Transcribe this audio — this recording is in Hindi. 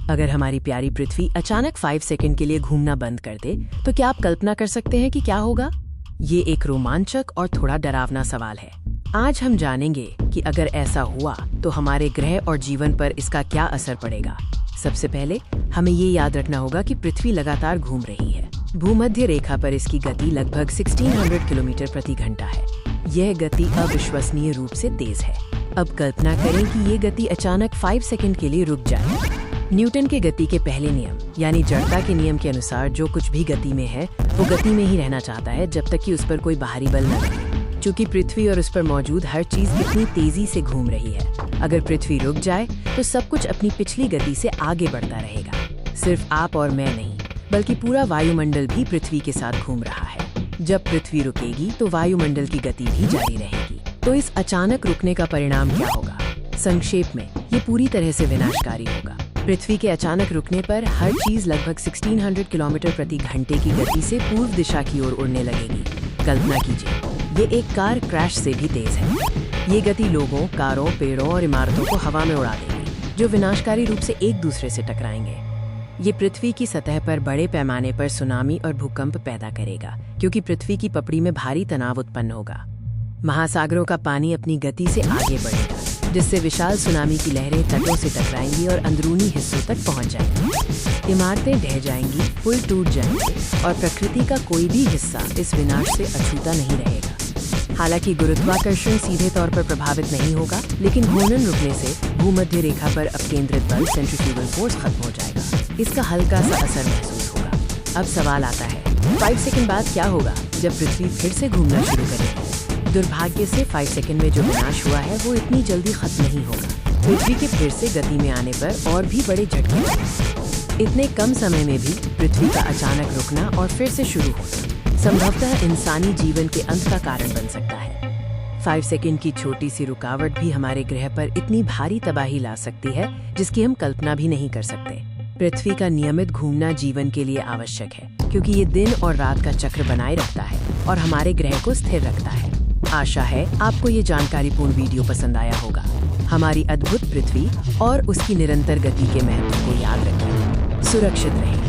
अगर हमारी प्यारी पृथ्वी अचानक 5 सेकंड के लिए घूमना बंद कर दे तो क्या आप कल्पना कर सकते हैं कि क्या होगा? ये एक रोमांचक और थोड़ा डरावना सवाल है। आज हम जानेंगे कि अगर ऐसा हुआ तो हमारे ग्रह और जीवन पर इसका क्या असर पड़ेगा। सबसे पहले हमें ये याद रखना होगा कि पृथ्वी लगातार घूम रही है। भूमध्य रेखा पर इसकी गति लगभग 1600 किलोमीटर प्रति घंटा है। यह गति अविश्वसनीय रूप से तेज है। अब कल्पना करें कि ये गति अचानक 5 सेकंड के लिए रुक जाए। न्यूटन के गति के पहले नियम यानी जड़ता के नियम के अनुसार जो कुछ भी गति में है वो गति में ही रहना चाहता है जब तक कि उस पर कोई बाहरी बल न लगे। चूंकि पृथ्वी और उस पर मौजूद हर चीज इतनी तेजी से घूम रही है, अगर पृथ्वी रुक जाए तो सब कुछ अपनी पिछली गति से आगे बढ़ता रहेगा। सिर्फ आप और मैं नहीं, बल्कि पूरा वायुमंडल भी पृथ्वी के साथ घूम रहा है। जब पृथ्वी रुकेगी तो वायुमंडल की गति भी जारी रहेगी। तो इस अचानक रुकने का परिणाम क्या होगा? संक्षेप में ये पूरी तरह से विनाशकारी होगा। पृथ्वी के अचानक रुकने पर हर चीज लगभग 1600 किलोमीटर प्रति घंटे की गति से पूर्व दिशा की ओर उड़ने लगेगी। कल्पना कीजिए, ये एक कार क्रैश से भी तेज है। ये गति लोगों, कारों, पेड़ों और इमारतों को हवा में उड़ा देगी, जो विनाशकारी रूप से एक दूसरे से टकराएंगे। ये पृथ्वी की सतह पर बड़े पैमाने पर सुनामी और भूकंप पैदा करेगा, क्योंकि पृथ्वी की पपड़ी में भारी तनाव उत्पन्न होगा। महासागरों का पानी अपनी गति से आगे बढ़ेगा, जिससे विशाल सुनामी की लहरें तटों से टकराएंगी और अंदरूनी हिस्सों तक पहुंच जाएंगी। इमारतें ढह जाएंगी, पुल टूट जाएंगे और प्रकृति का कोई भी हिस्सा इस विनाश से अछूता नहीं रहेगा। हालांकि गुरुत्वाकर्षण सीधे तौर पर प्रभावित नहीं होगा, लेकिन घूर्णन रुकने से भूमध्य रेखा पर अपकेंद्रित बल सेंट्रीफ्यूगल फोर्स खत्म हो जाएगा। इसका हल्का सा असर महसूस होगा। अब सवाल आता है, 5 सेकंड बाद क्या होगा जब पृथ्वी फिर से घूमना शुरू करेगी? दुर्भाग्य से 5 सेकंड में जो विनाश हुआ है वो इतनी जल्दी खत्म नहीं होगा। पृथ्वी के फिर से गति में आने पर और भी बड़े झटके लगेंगे। इतने कम समय में भी पृथ्वी का अचानक रुकना और फिर से शुरू होना संभवतः इंसानी जीवन के अंत का कारण बन सकता है। 5 सेकंड की छोटी सी रुकावट भी हमारे ग्रह पर इतनी भारी तबाही ला सकती है जिसकी हम कल्पना भी नहीं कर सकते। पृथ्वी का नियमित घूमना जीवन के लिए आवश्यक है, क्योंकि ये दिन और रात का चक्र बनाए रखता है और हमारे ग्रह को स्थिर रखता है। आशा है आपको ये जानकारीपूर्ण वीडियो पसंद आया होगा। हमारी अद्भुत पृथ्वी और उसकी निरंतर गति के महत्व को याद रखें। सुरक्षित रहें।